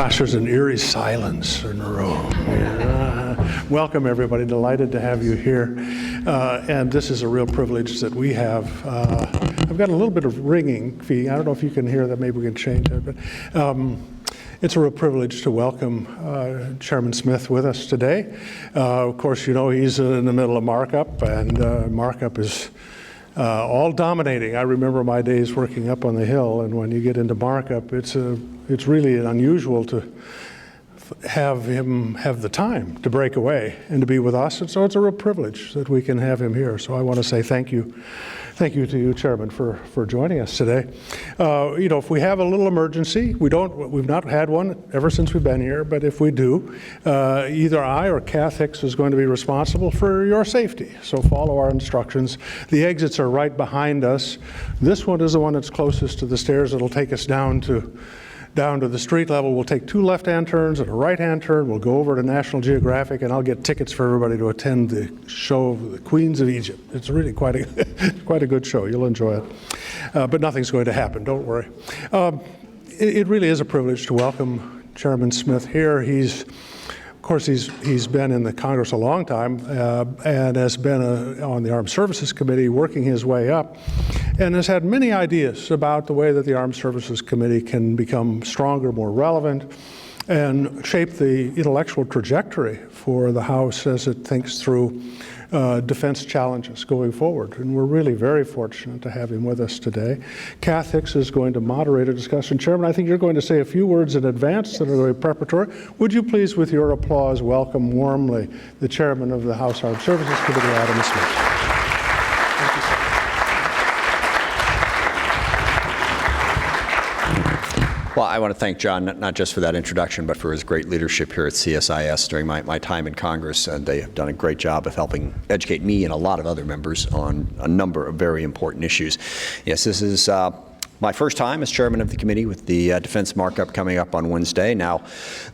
Gosh, there's an eerie silence in the room. Welcome, everybody. Delighted to have you here. And this is a real privilege that we have. I've got a little bit of ringing fee. I don't know if you can hear that. Maybe we can change that. But it's a real privilege to welcome Chairman Smith with us today. Of course, you know he's in the middle of markup, and markup is all dominating. I remember my days working up on the Hill, and when you get into markup, it's really unusual to have him have the time to break away and to be with us. And so it's a real privilege that we can have him here. So I want to say thank you. Thank you to you, Chairman, for joining us today. You know, if we have a little emergency, we've not had one ever since we've been here, but if we do, either I or Kath Hicks is going to be responsible for your safety. So follow our instructions. The exits are right behind us. This one is the one that's closest to the stairs. It'll take us down to the street level. We'll take 2 left-hand turns and a right-hand turn. We'll go over to National Geographic, and I'll get tickets for everybody to attend the show of the Queens of Egypt. It's really quite a good show. You'll enjoy it. But nothing's going to happen. Don't worry. It really is a privilege to welcome Chairman Smith here. Of course, he's been in the Congress a long time and has been on the Armed Services Committee working his way up, and has had many ideas about the way that the Armed Services Committee can become stronger, more relevant, and shape the intellectual trajectory for the House as it thinks through defense challenges going forward. And we're really very fortunate to have him with us today. Kath Hicks is going to moderate a discussion. Chairman, I think you're going to say a few words in advance that are very preparatory. Would you please, with your applause, welcome warmly the Chairman of the House Armed Services Committee, Adam Smith. Well, I want to thank John not just for that introduction, but for his great leadership here at CSIS during my time in Congress. And they have done a great job of helping educate me and a lot of other members on a number of very important issues. Yes, this is my first time as chairman of the committee, with the defense markup coming up on Wednesday. Now,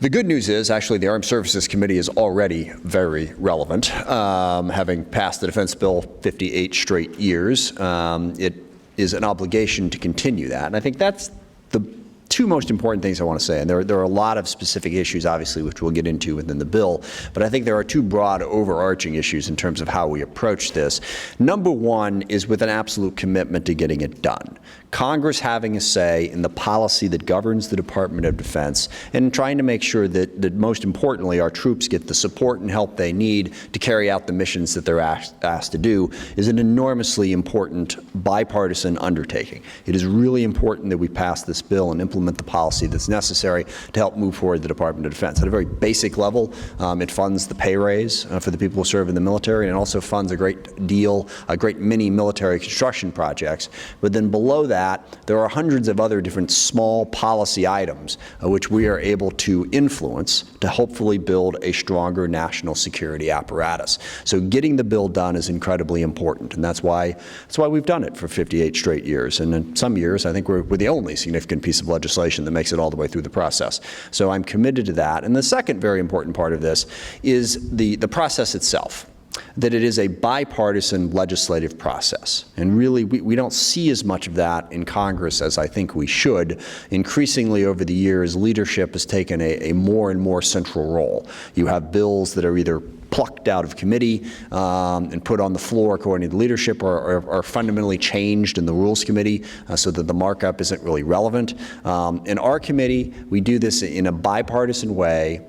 the good news is actually the Armed Services Committee is already very relevant, having passed the defense bill 58 straight years. It is an obligation to continue that. And I think that's the 2 most important things I want to say, and there are a lot of specific issues, obviously, which we'll get into within the bill, but I think there are 2 broad overarching issues in terms of how we approach this. Number 1 is with an absolute commitment to getting it done. Congress having a say in the policy that governs the Department of Defense, and trying to make sure that most importantly, our troops get the support and help they need to carry out the missions that they're asked to do, is an enormously important bipartisan undertaking. It is really important that we pass this bill and implement the policy that's necessary to help move forward the Department of Defense. At a very basic level, it funds the pay raise for the people who serve in the military, and it also funds a great many military construction projects. But then below that, there are hundreds of other different small policy items which we are able to influence to hopefully build a stronger national security apparatus. So getting the bill done is incredibly important, and that's why we've done it for 58 straight years. And in some years, I think we're the only significant piece of legislation that makes it all the way through the process. So I'm committed to that. And the second very important part of this is the process itself, that it is a bipartisan legislative process. And really, we don't see as much of that in Congress as I think we should. Increasingly over the years, leadership has taken a more and more central role. You have bills that are either plucked out of committee and put on the floor according to leadership, or are fundamentally changed in the Rules Committee so that the markup isn't really relevant. In our committee, we do this in a bipartisan way,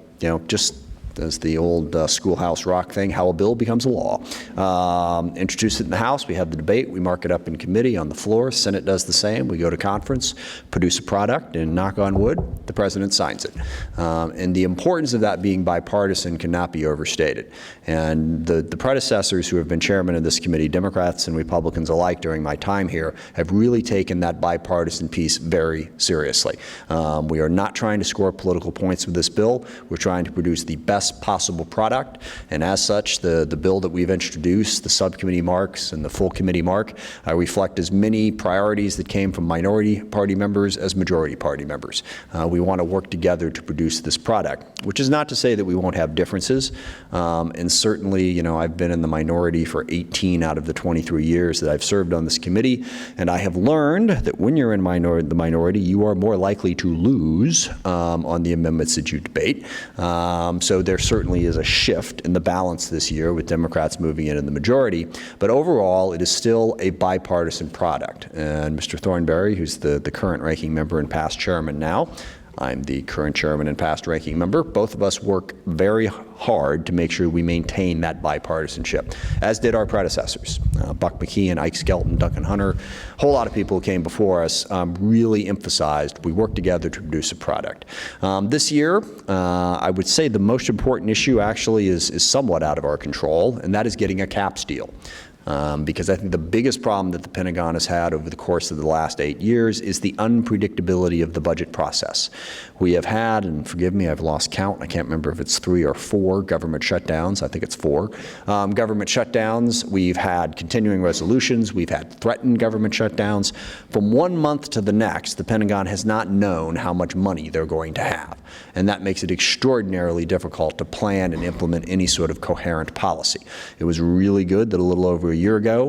just as the old Schoolhouse Rock thing, how a bill becomes a law. Introduce it in the House, we have the debate, we mark it up in committee on the floor, Senate does the same, we go to conference, produce a product, and knock on wood, the President signs it. And the importance of that being bipartisan cannot be overstated. And the predecessors who have been chairman of this committee, Democrats and Republicans alike during my time here, have really taken that bipartisan piece very seriously. We are not trying to score political points with this bill, we're trying to produce the best best possible product. And as such, the bill that we've introduced, the subcommittee marks and the full committee mark, reflect as many priorities that came from minority party members as majority party members. We want to work together to produce this product, which is not to say that we won't have differences. And certainly, you know, I've been in the minority for 18 out of the 23 years that I've served on this committee, and I have learned that when you're in the minority, you are more likely to lose on the amendments that you debate. So there certainly is a shift in the balance this year with Democrats moving in the majority. But overall, it is still a bipartisan product. And Mr. Thornberry, who's the current ranking member and past chairman now, I'm the current chairman and past ranking member. Both of us work very hard to make sure we maintain that bipartisanship, as did our predecessors. Buck McKeon, Ike Skelton, Duncan Hunter, a whole lot of people who came before us really emphasized we work together to produce a product. This year, I would say the most important issue actually is somewhat out of our control, and that is getting a caps deal. Because I think the biggest problem that the Pentagon has had over the course of the last 8 years is the unpredictability of the budget process. We have had, and forgive me, I've lost count, I can't remember if it's 3 or 4 government shutdowns. I think it's 4 government shutdowns. We've had continuing resolutions. We've had threatened government shutdowns. From one month to the next, the Pentagon has not known how much money they're going to have. And that makes it extraordinarily difficult to plan and implement any sort of coherent policy. It was really good that a little over a year ago,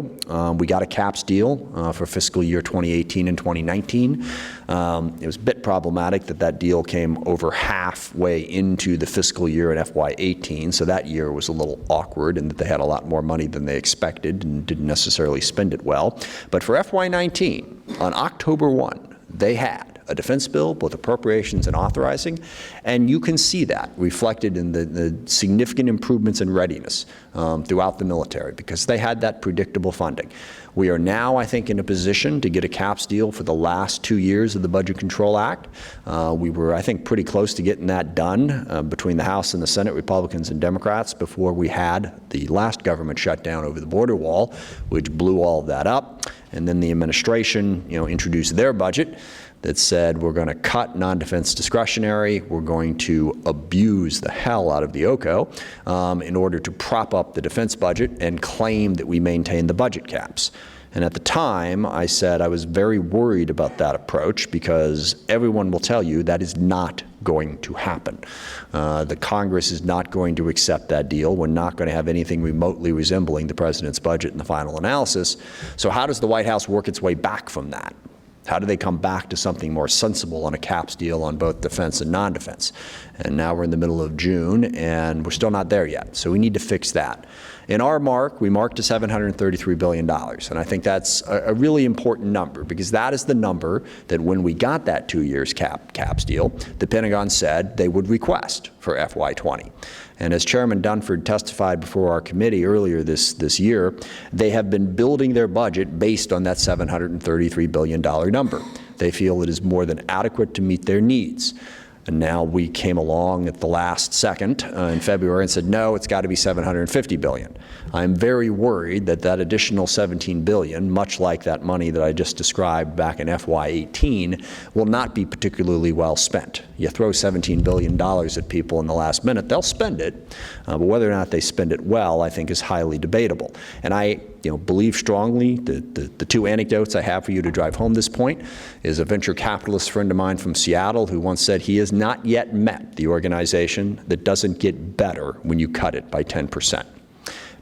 we got a caps deal for fiscal year 2018 and 2019. It was a bit problematic that that deal came over halfway into the fiscal year in FY18, so that year was a little awkward in that they had a lot more money than they expected and didn't necessarily spend it well. But for FY19, on October 1, they had a defense bill, both appropriations and authorizing, and you can see that reflected in the significant improvements in readiness throughout the military because they had that predictable funding. We are now, I think, in a position to get a caps deal for the last 2 years of the Budget Control Act. We were, I think, pretty close to getting that done between the House and the Senate, Republicans and Democrats, before we had the last government shutdown over the border wall, which blew all of that up. And then the administration, introduced their budget that said we're going to cut non-defense discretionary, we're going to abuse the hell out of the OCO in order to prop up the defense budget and claim that we maintain the budget caps. And at the time, I said I was very worried about that approach because everyone will tell you that is not going to happen. The Congress is not going to accept that deal. We're not going to have anything remotely resembling the president's budget in the final analysis. So how does the White House work its way back from that? How do they come back to something more sensible on a caps deal on both defense and non-defense? And now we're in the middle of June, and we're still not there yet. So we need to fix that. In our mark, we marked to $733 billion. And I think that's a really important number because that is the number that when we got that 2 years caps deal, the Pentagon said they would request for FY20. And as Chairman Dunford testified before our committee earlier this year, they have been building their budget based on that $733 billion number. They feel it is more than adequate to meet their needs. And now we came along at the last second in February and said, no, it's got to be $750 billion. I'm very worried that that additional $17 billion, much like that money that I just described back in FY18, will not be particularly well spent. You throw $17 billion at people in the last minute, they'll spend it, but whether or not they spend it well, I think, is highly debatable. And I believe strongly the 2 anecdotes I have for you to drive home this point is a venture capitalist friend of mine from Seattle who once said he has not yet met the organization that doesn't get better when you cut it by 10%.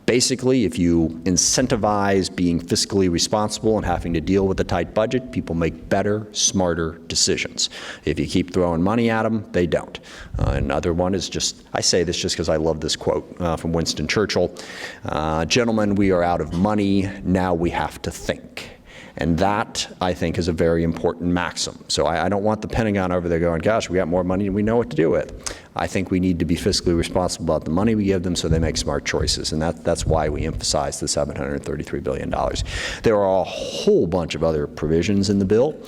Basically, if you incentivize being fiscally responsible and having to deal with a tight budget, people make better, smarter decisions. If you keep throwing money at them, they don't. Another one is just, I say this just because I love this quote from Winston Churchill. Gentlemen, we are out of money, now we have to think. And that, I think, is a very important maxim. So I don't want the Pentagon over there going, gosh, we got more money than we know what to do with. I think we need to be fiscally responsible about the money we give them so they make smart choices. And that's why we emphasize the $733 billion. There are a whole bunch of other provisions in the bill,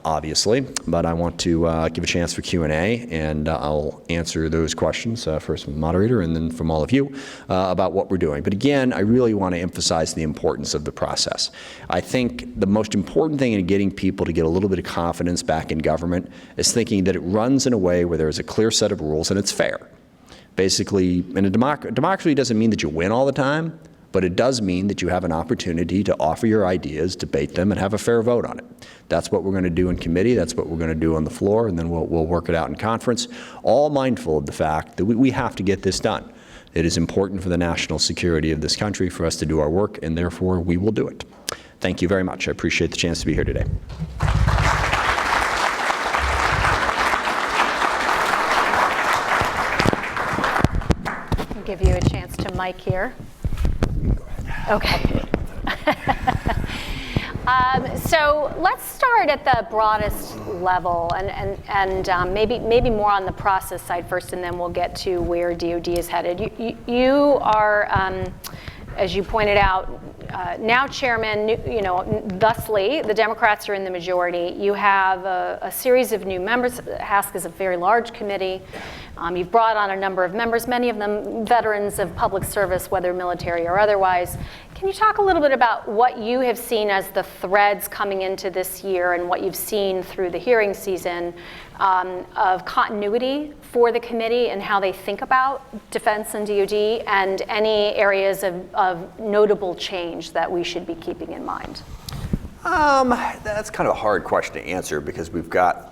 obviously, but I want to give a chance for Q&A, and I'll answer those questions first from the moderator and then from all of you about what we're doing. But again, I really want to emphasize the importance of the process. I think the most important thing in getting people to get a little bit of confidence back in government is thinking that it runs in a way where there is a clear set of rules and it's fair. Basically, in a democracy doesn't mean that you win all the time, but it does mean that you have an opportunity to offer your ideas, debate them, and have a fair vote on it. That's what we're going to do in committee. That's what we're going to do on the floor, and then we'll work it out in conference, all mindful of the fact that we have to get this done. It is important for the national security of this country for us to do our work, and therefore we will do it. Thank you very much. I appreciate the chance to be here today. I'll give you a chance to mic here. Okay. So let's start at the broadest level and maybe more on the process side first, and then we'll get to where DoD is headed. You are, as you pointed out, now chairman, thusly, the Democrats are in the majority. You have a series of new members. HASC is a very large committee. You've brought on a number of members, many of them veterans of public service, whether military or otherwise. Can you talk a little bit about what you have seen as the threads coming into this year and what you've seen through the hearing season of continuity for the committee and how they think about defense and DoD, and any areas of notable change that we should be keeping in mind? That's kind of a hard question to answer because we've got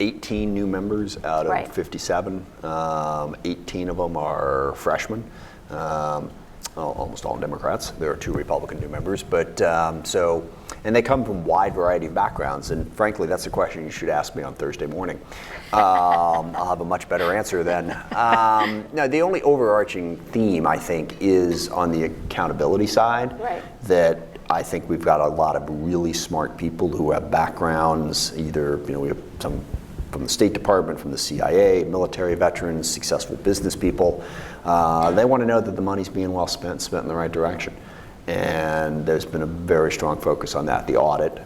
18 new members out of 57. 18 of them are freshmen. Almost all Democrats. There are 2 Republican new members, but and they come from a wide variety of backgrounds. And frankly, that's a question you should ask me on Thursday morning. I'll have a much better answer then. No, the only overarching theme I think is on the accountability side. Right. That I think we've got a lot of really smart people who have backgrounds. Either we have some from the State Department, from the CIA, military veterans, successful business people. They want to know that the money's being well spent in the right direction. And there's been a very strong focus on that. The audit,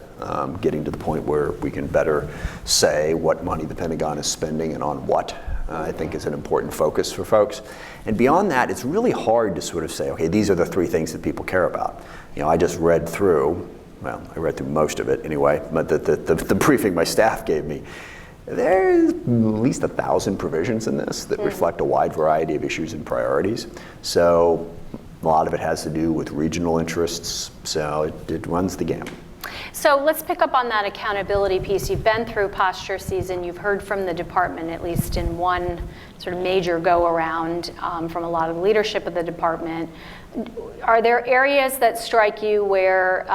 getting to the point where we can better say what money the Pentagon is spending and on what, I think is an important focus for folks. And beyond that, it's really hard to sort of say, okay, these are the 3 things that people care about. I just read through, well, I read through most of it anyway, but the briefing my staff gave me. There's at least 1,000 provisions in this that reflect a wide variety of issues and priorities. So a lot of it has to do with regional interests, so it runs the gamut. So let's pick up on that accountability piece. You've been through posture season. You've heard from the department, at least in one sort of major go-around, from a lot of leadership of the department. Are there areas that strike you where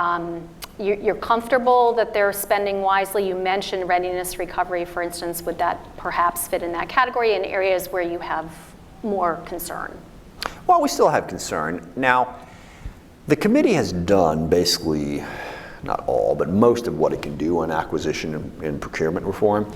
you're comfortable that they're spending wisely? You mentioned readiness recovery, for instance. Would that perhaps fit in that category, in areas where you have more concern? Well, we still have concern. Now, the committee has done basically, not all, but most of what it can do on acquisition and procurement reform.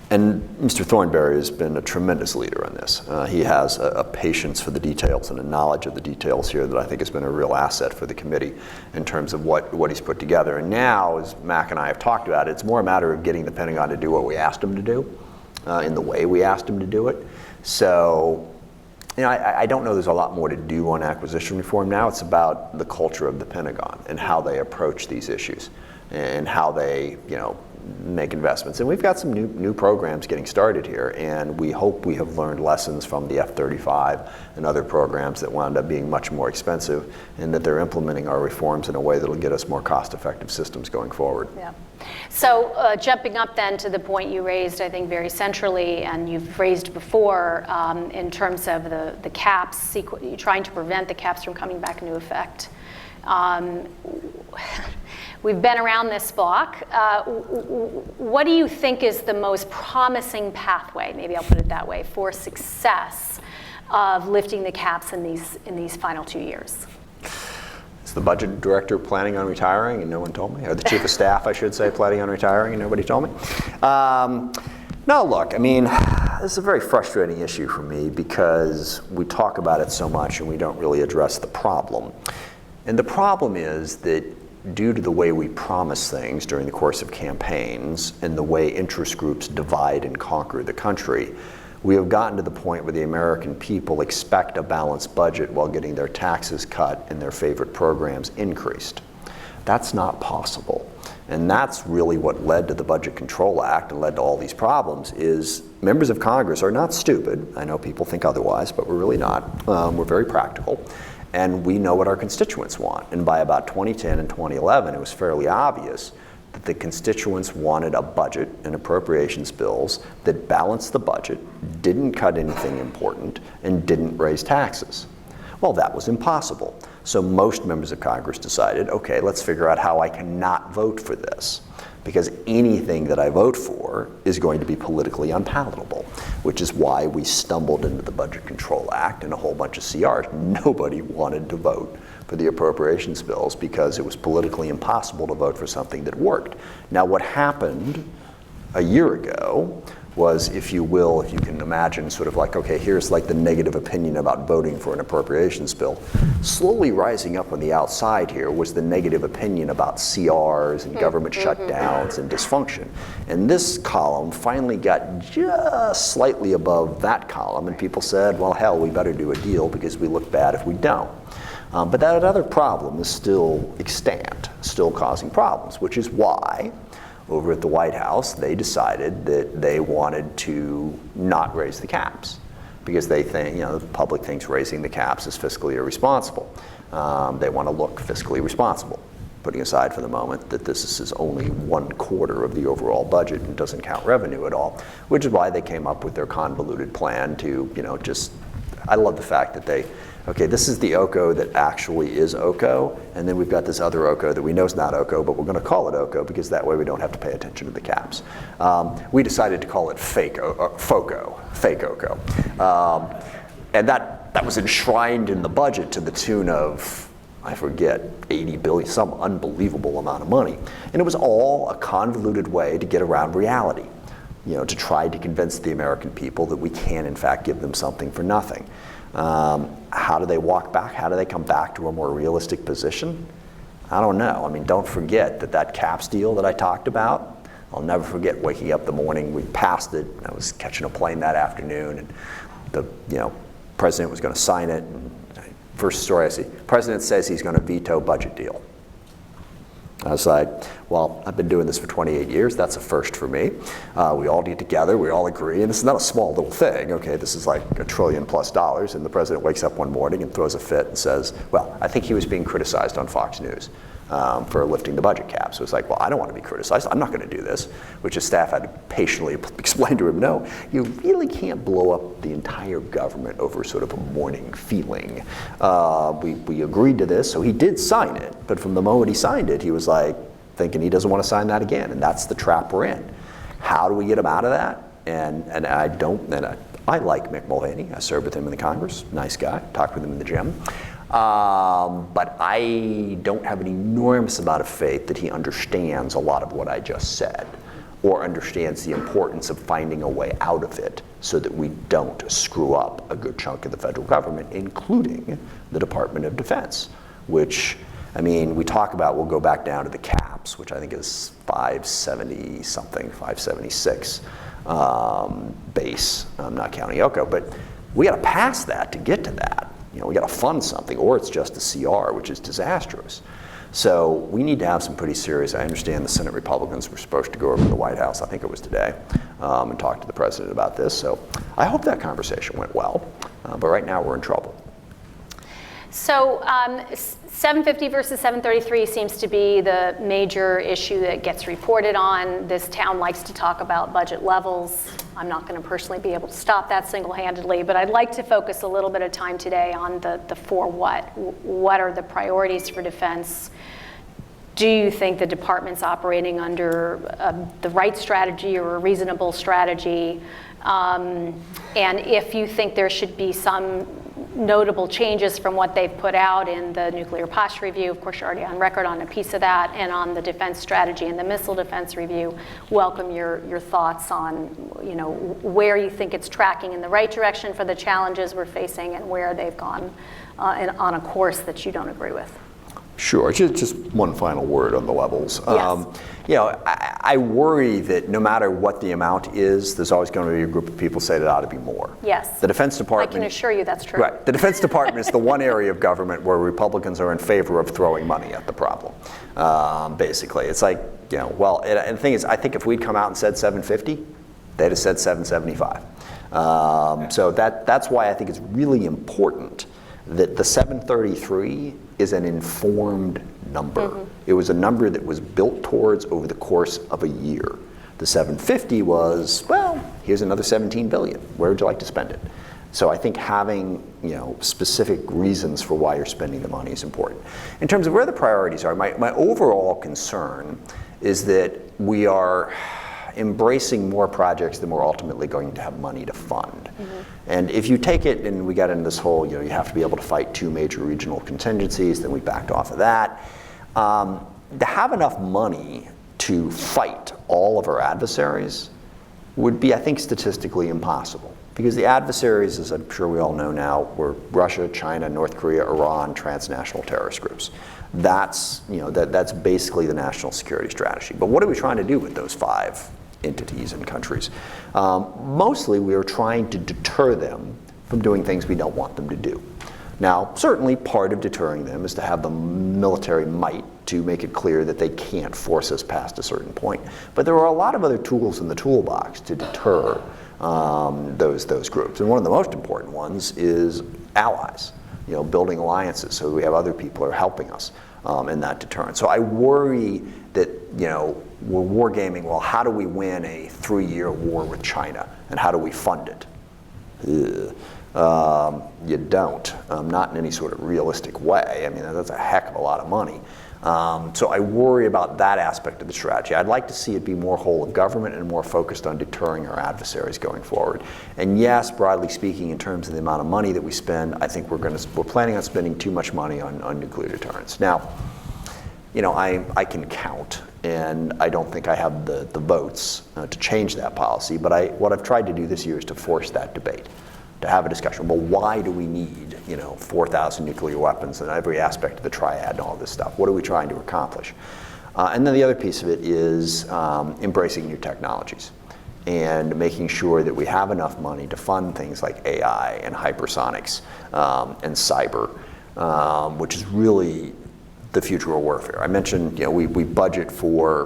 And Mr. Thornberry has been a tremendous leader on this. He has a patience for the details and a knowledge of the details here that I think has been a real asset for the committee in terms of what he's put together. And now, as Mac and I have talked about, it's more a matter of getting the Pentagon to do what we asked them to do, in the way we asked them to do it. So, I don't know there's a lot more to do on acquisition reform now. It's about the culture of the Pentagon and how they approach these issues and how they, make investments. And we've got some new programs getting started here, and we hope we have learned lessons from the F-35 and other programs that wound up being much more expensive, and that they're implementing our reforms in a way that'll get us more cost-effective systems going forward. Yeah. So jumping up then to the point you raised, I think very centrally, and you've raised before, in terms of the caps, trying to prevent the caps from coming back into effect. We've been around this block. What do you think is the most promising pathway, maybe I'll put it that way, for success of lifting the caps in these final 2 years? Is the budget director planning on retiring and no one told me? Or the chief of staff, I should say, planning on retiring and nobody told me? No, look, this is a very frustrating issue for me because we talk about it so much and we don't really address the problem. And the problem is that due to the way we promise things during the course of campaigns and the way interest groups divide and conquer the country, we have gotten to the point where the American people expect a balanced budget while getting their taxes cut and their favorite programs increased. That's not possible. And that's really what led to the Budget Control Act and led to all these problems is members of Congress are not stupid. I know people think otherwise, but we're really not. We're very practical. And we know what our constituents want. And by about 2010 and 2011, it was fairly obvious that the constituents wanted a budget and appropriations bills that balanced the budget, didn't cut anything important, and didn't raise taxes. Well, that was impossible. So most members of Congress decided, okay, let's figure out how I can not vote for this. Because anything that I vote for is going to be politically unpalatable, which is why we stumbled into the Budget Control Act and a whole bunch of CRs. Nobody wanted to vote for the appropriations bills because it was politically impossible to vote for something that worked. Now, what happened a year ago was, if you will, if you can imagine sort of like, okay, here's like the negative opinion about voting for an appropriations bill. Slowly rising up on the outside here was the negative opinion about CRs and government shutdowns and dysfunction. And this column finally got just slightly above that column, and people said, well, hell, we better do a deal because we look bad if we don't. But that other problem is still extant, still causing problems, which is why over at the White House, they decided that they wanted to not raise the caps because they think, the public thinks raising the caps is fiscally irresponsible. They want to look fiscally responsible, putting aside for the moment that this is only 1/4 of the overall budget and doesn't count revenue at all, which is why they came up with their convoluted plan to, I love the fact that okay, this is the OCO that actually is OCO, and then we've got this other OCO that we know is not OCO, but we're going to call it OCO because that way we don't have to pay attention to the caps. We decided to call it fake OCO. And that was enshrined in the budget to the tune of, I forget, 80 billion, some unbelievable amount of money. And it was all a convoluted way to get around reality, to try to convince the American people that we can, in fact, give them something for nothing. How do they walk back? How do they come back to a more realistic position? I don't know. I mean, don't forget that caps deal that I talked about, I'll never forget waking up the morning, we passed it, I was catching a plane that afternoon, and the president was going to sign it. And first story I see, president says he's going to veto budget deal. I was like, well, I've been doing this for 28 years. That's a first for me. We all get together. We all agree. And this is not a small little thing. Okay, this is like $1 trillion+. And the president wakes up one morning and throws a fit and says, well, I think he was being criticized on Fox News for lifting the budget cap. So it's like, well, I don't want to be criticized. I'm not going to do this, which his staff had to patiently explain to him, no, you really can't blow up the entire government over sort of a morning feeling. We agreed to this, so he did sign it. But from the moment he signed it, he was like thinking he doesn't want to sign that again. And that's the trap we're in. How do we get him out of that? And I like Mick Mulvaney. I served with him in the Congress. Nice guy. Talked with him in the gym. But I don't have an enormous amount of faith that he understands a lot of what I just said, or understands the importance of finding a way out of it so that we don't screw up a good chunk of the federal government, including the Department of Defense, which, I mean, we talk about, we'll go back down to the caps, which I think is 570 something, 576 base. I'm not counting OCO, but we got to pass that to get to that. We got to fund something, or it's just a CR, which is disastrous. So we need to have some pretty serious, I understand the Senate Republicans were supposed to go over to the White House, I think it was today, and talk to the president about this. So I hope that conversation went well, but right now we're in trouble. So 750 versus 733 seems to be the major issue that gets reported on. This town likes to talk about budget levels. I'm not going to personally be able to stop that single-handedly, but I'd like to focus a little bit of time today on the for what. What are the priorities for defense? Do you think the department's operating under the right strategy or a reasonable strategy? And if you think there should be some notable changes from what they've put out in the nuclear posture review, of course you're already on record on a piece of that, and on the defense strategy and the missile defense review, welcome your thoughts on where you think it's tracking in the right direction for the challenges we're facing and where they've gone on a course that you don't agree with. Sure. Just one final word on the levels. Yes. I worry that no matter what the amount is, there's always going to be a group of people say that it ought to be more. Yes. The Defense Department. I can assure you that's true. Right. The Defense Department is the one area of government where Republicans are in favor of throwing money at the problem. Basically, it's like, and the thing is, I think if we'd come out and said 750, they'd have said 775. So that's why I think it's really important that the 733 is an informed number. Mm-hmm. It was a number that was built towards over the course of a year. The 750 was, here's another 17 billion. Where would you like to spend it? So I think having specific reasons for why you're spending the money is important. In terms of where the priorities are, my overall concern is that we are embracing more projects than we're ultimately going to have money to fund. Mm-hmm. And if you take it, and we got into this whole, you have to be able to fight 2 major regional contingencies, then we backed off of that. To have enough money to fight all of our adversaries would be, I think, statistically impossible. Because the adversaries, as I'm sure we all know now, were Russia, China, North Korea, Iran, transnational terrorist groups. That's, that's basically the national security strategy. But what are we trying to do with those 5 entities and countries? Mostly we are trying to deter them from doing things we don't want them to do. Now, certainly part of deterring them is to have the military might to make it clear that they can't force us past a certain point. But there are a lot of other tools in the toolbox to deter those groups. And one of the most important ones is allies, building alliances so we have other people who are helping us in that deterrence. So I worry that, we're wargaming, how do we win a 3-year war with China, and how do we fund it? You don't, not in any sort of realistic way. I mean, that's a heck of a lot of money. So I worry about that aspect of the strategy. I'd like to see it be more whole of government and more focused on deterring our adversaries going forward. And yes, broadly speaking, in terms of the amount of money that we spend, I think we're planning on spending too much money on nuclear deterrence. Now, I can count, and I don't think I have the votes to change that policy, but what I've tried to do this year is to force that debate, to have a discussion. Well, why do we need, 4,000 nuclear weapons and every aspect of the triad and all this stuff? What are we trying to accomplish? And then the other piece of it is embracing new technologies and making sure that we have enough money to fund things like AI and hypersonics and cyber, which is really the future of warfare. I mentioned, we budget for,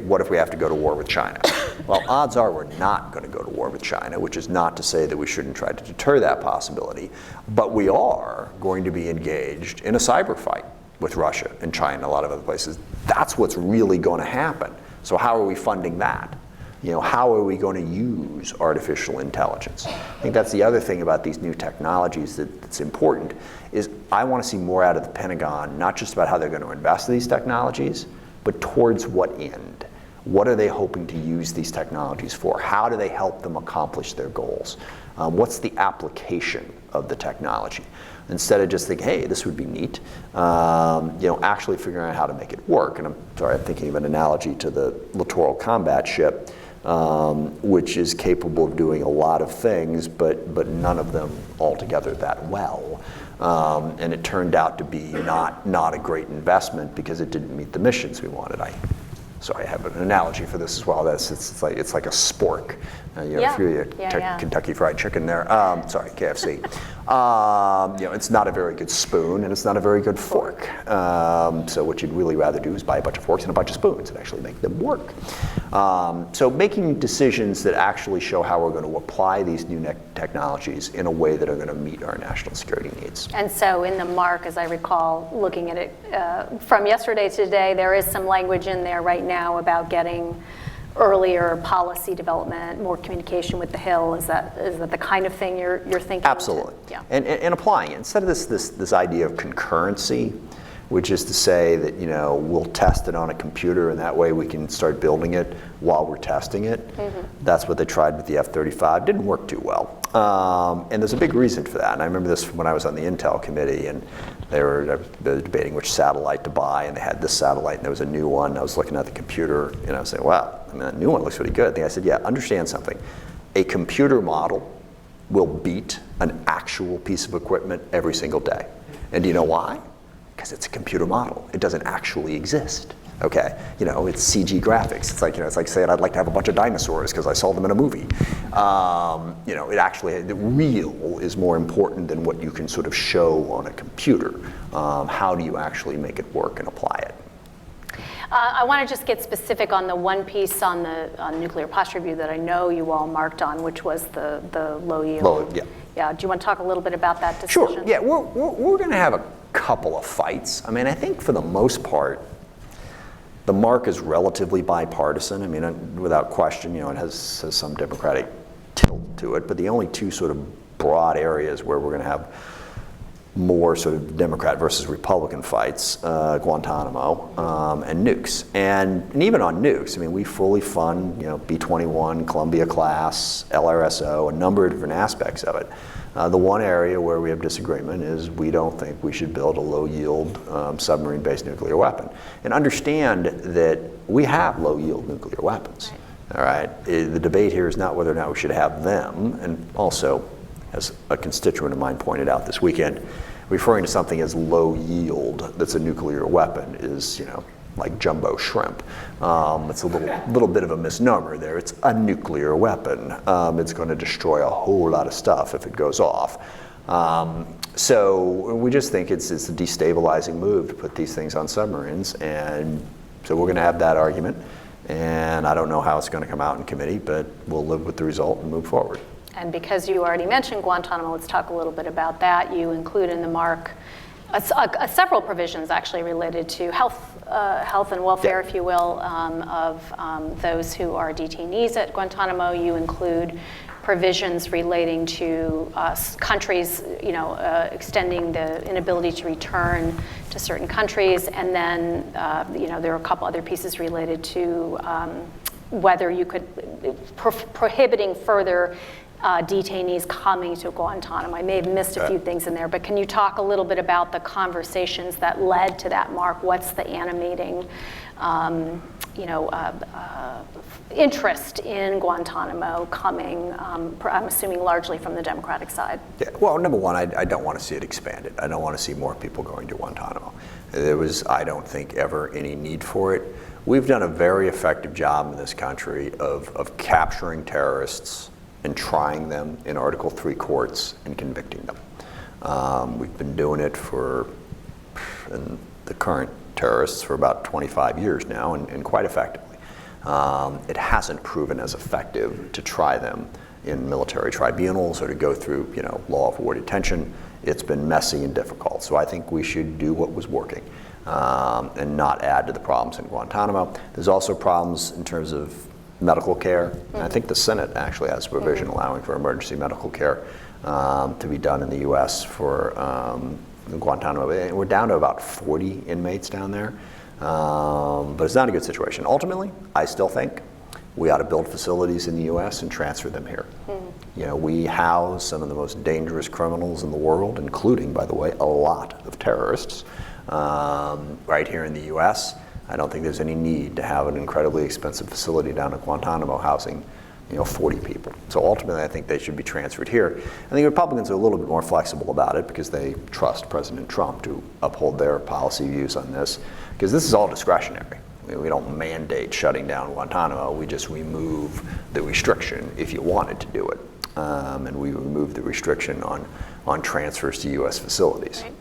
what if we have to go to war with China? Well, odds are we're not going to go to war with China, which is not to say that we shouldn't try to deter that possibility, but we are going to be engaged in a cyber fight with Russia and China and a lot of other places. That's what's really going to happen. So how are we funding that? How are we going to use artificial intelligence? I think that's the other thing about these new technologies that's important, is I want to see more out of the Pentagon, not just about how they're going to invest in these technologies, but towards what end? What are they hoping to use these technologies for? How do they help them accomplish their goals? What's the application of the technology? Instead of just thinking, hey, this would be neat, actually figuring out how to make it work. And I'm thinking of an analogy to the littoral combat ship, which is capable of doing a lot of things, but none of them altogether that well. And it turned out to be not a great investment because it didn't meet the missions we wanted. I have an analogy for this as well. It's like a spork. If you're Kentucky Fried Chicken there. KFC. It's not a very good spoon and it's not a very good fork. So what you'd really rather do is buy a bunch of forks and a bunch of spoons and actually make them work. So making decisions that actually show how we're going to apply these new technologies in a way that are going to meet our national security needs. And so in the mark, as I recall, looking at it from yesterday to today, there is some language in there right now about getting earlier policy development, more communication with the Hill. Is that the kind of thing you're thinking? Absolutely. Yeah. And applying it instead of this idea of concurrency, which is to say that we'll test it on a computer and that way we can start building it while we're testing it. Mm-hmm. That's what they tried with the F-35. Didn't work too well. And there's a big reason for that. And I remember this from when I was on the Intel committee, and they were debating which satellite to buy, and they had this satellite and there was a new one. I was looking at the computer and I was saying, wow, that new one looks pretty good. I said, yeah, understand something. A computer model will beat an actual piece of equipment every single day. And do you know why? Because it's a computer model. It doesn't actually exist. Okay, it's CG graphics. It's like saying I'd like to have a bunch of dinosaurs because I saw them in a movie. It actually, the real is more important than what you can sort of show on a computer. How do you actually make it work and apply it? I want to just get specific on the one piece on the nuclear posture review that I know you all marked on, which was the low yield. Yeah. Do you want to talk a little bit about that decision? Sure. Yeah, we're going to have a couple of fights. I mean, I think for the most part, the mark is relatively bipartisan. I mean, without question, it has some Democratic tilt to it. But the only two sort of broad areas where we're going to have more sort of Democrat versus Republican fights, Guantanamo and nukes. And even on nukes, I mean, we fully fund, B-21, Columbia class, LRSO, a number of different aspects of it. The one area where we have disagreement is we don't think we should build a low-yield submarine-based nuclear weapon. And understand that we have low-yield nuclear weapons. Right. All right. The debate here is not whether or not we should have them. And also, as a constituent of mine pointed out this weekend, referring to something as low-yield that's a nuclear weapon is, like jumbo shrimp. It's a little bit of a misnomer there. It's a nuclear weapon. It's going to destroy a whole lot of stuff if it goes off. So we just think it's a destabilizing move to put these things on submarines. And so we're going to have that argument. And I don't know how it's going to come out in committee, but we'll live with the result and move forward. And because you already mentioned Guantanamo, let's talk a little bit about that. You include in the mark several provisions actually related to health and welfare, if you will, of those who are detainees at Guantanamo. You include provisions relating to countries, extending the inability to return to certain countries, and then there are a couple other pieces related to whether you could prohibiting further detainees coming to Guantanamo. I may have missed a few things in there, but can you talk a little bit about the conversations that led to that mark? What's the animating, interest in Guantanamo coming, I'm assuming largely from the Democratic side? Yeah, well, number one, I don't want to see it expanded. I don't want to see more people going to Guantanamo. There was, I don't think, ever any need for it. We've done a very effective job in this country of capturing terrorists and trying them in Article 3 courts and convicting them. We've been doing it for the current terrorists for about 25 years now, and quite effectively. It hasn't proven as effective to try them in military tribunals or to go through, law of war detention. It's been messy and difficult. So I think we should do what was working and not add to the problems in Guantanamo. There's also problems in terms of medical care. Mm-hmm. And I think the Senate actually has a provision allowing for emergency medical care to be done in the U.S. for Guantanamo Bay. We're down to about 40 inmates down there, but it's not a good situation. Ultimately, I still think we ought to build facilities in the U.S. and transfer them here. Mm-hmm. We house some of the most dangerous criminals in the world, including, by the way, a lot of terrorists right here in the U.S. I don't think there's any need to have an incredibly expensive facility down at Guantanamo housing 40 people. So ultimately, I think they should be transferred here. I think Republicans are a little bit more flexible about it because they trust President Trump to uphold their policy views on this, because this is all discretionary. We don't mandate shutting down Guantanamo. We just remove the restriction if you wanted to do it. And we remove the restriction on transfers to U.S. facilities. Right.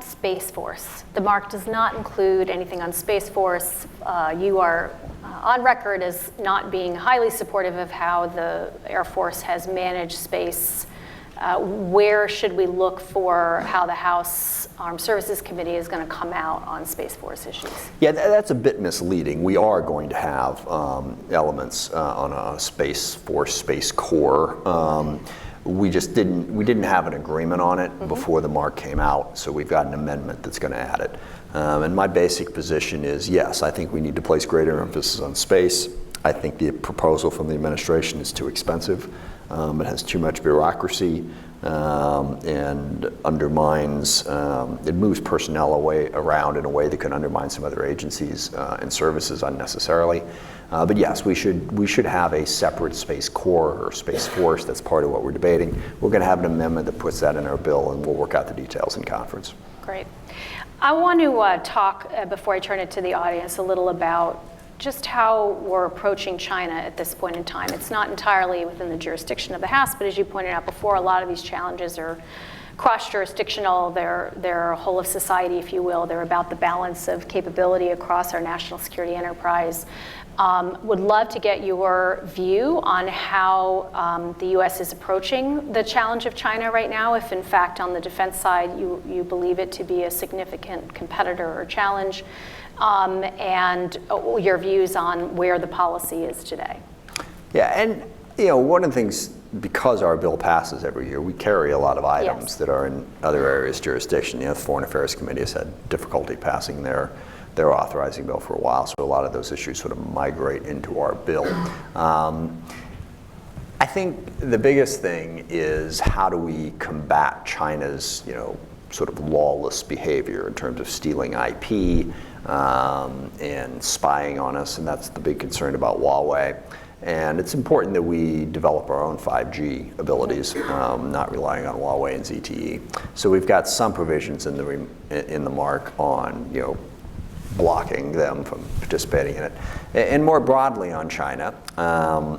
Space Force. The mark does not include anything on Space Force. You are on record as not being highly supportive of how the Air Force has managed space. Where should we look for how the House Armed Services Committee is going to come out on Space Force issues? Yeah, that's a bit misleading. We are going to have elements on a Space Force, Space Corps. We didn't have an agreement on it before the mark came out, so we've got an amendment that's going to add it. And my basic position is, yes, I think we need to place greater emphasis on space. I think the proposal from the administration is too expensive. It has too much bureaucracy and undermines, it moves personnel around in a way that can undermine some other agencies and services unnecessarily. But yes, we should have a separate Space Corps or Space Force. That's part of what we're debating. We're going to have an amendment that puts that in our bill, and we'll work out the details in conference. Great. I want to talk, before I turn it to the audience, a little about just how we're approaching China at this point in time. It's not entirely within the jurisdiction of the House, but as you pointed out before, a lot of these challenges are cross-jurisdictional. They're a whole of society, if you will. They're about the balance of capability across our national security enterprise. Would love to get your view on how the U.S. is approaching the challenge of China right now, if in fact on the defense side you believe it to be a significant competitor or challenge, and your views on where the policy is today. Yeah, and one of the things, because our bill passes every year, we carry a lot of items that are in other areas' jurisdiction. The Foreign Affairs Committee has had difficulty passing their authorizing bill for a while, so a lot of those issues sort of migrate into our bill. I think the biggest thing is how do we combat China's, sort of lawless behavior in terms of stealing IP and spying on us, and that's the big concern about Huawei. And it's important that we develop our own 5G abilities, not relying on Huawei and ZTE. So we've got some provisions in the mark on, blocking them from participating in it. And more broadly on China,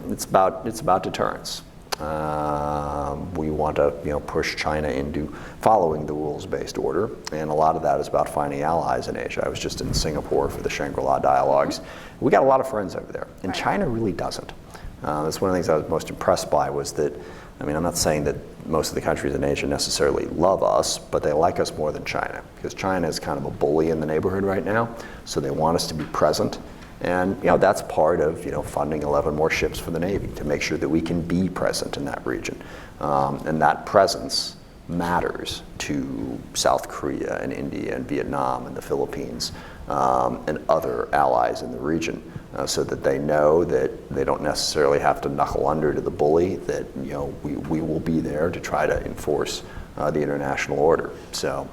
it's about deterrence. We want to push China into following the rules-based order, and a lot of that is about finding allies in Asia. I was just in Singapore for the Shangri-La dialogues. We got a lot of friends over there, and China really doesn't. That's one of the things I was most impressed by, was that, I'm not saying that most of the countries in Asia necessarily love us, but they like us more than China, because China is kind of a bully in the neighborhood right now, so they want us to be present. And that's part of funding 11 more ships for the Navy to make sure that we can be present in that region. And that presence matters to South Korea and India and Vietnam and the Philippines and other allies in the region, so that they know that they don't necessarily have to knuckle under to the bully, that we will be there to try to enforce the international order. So,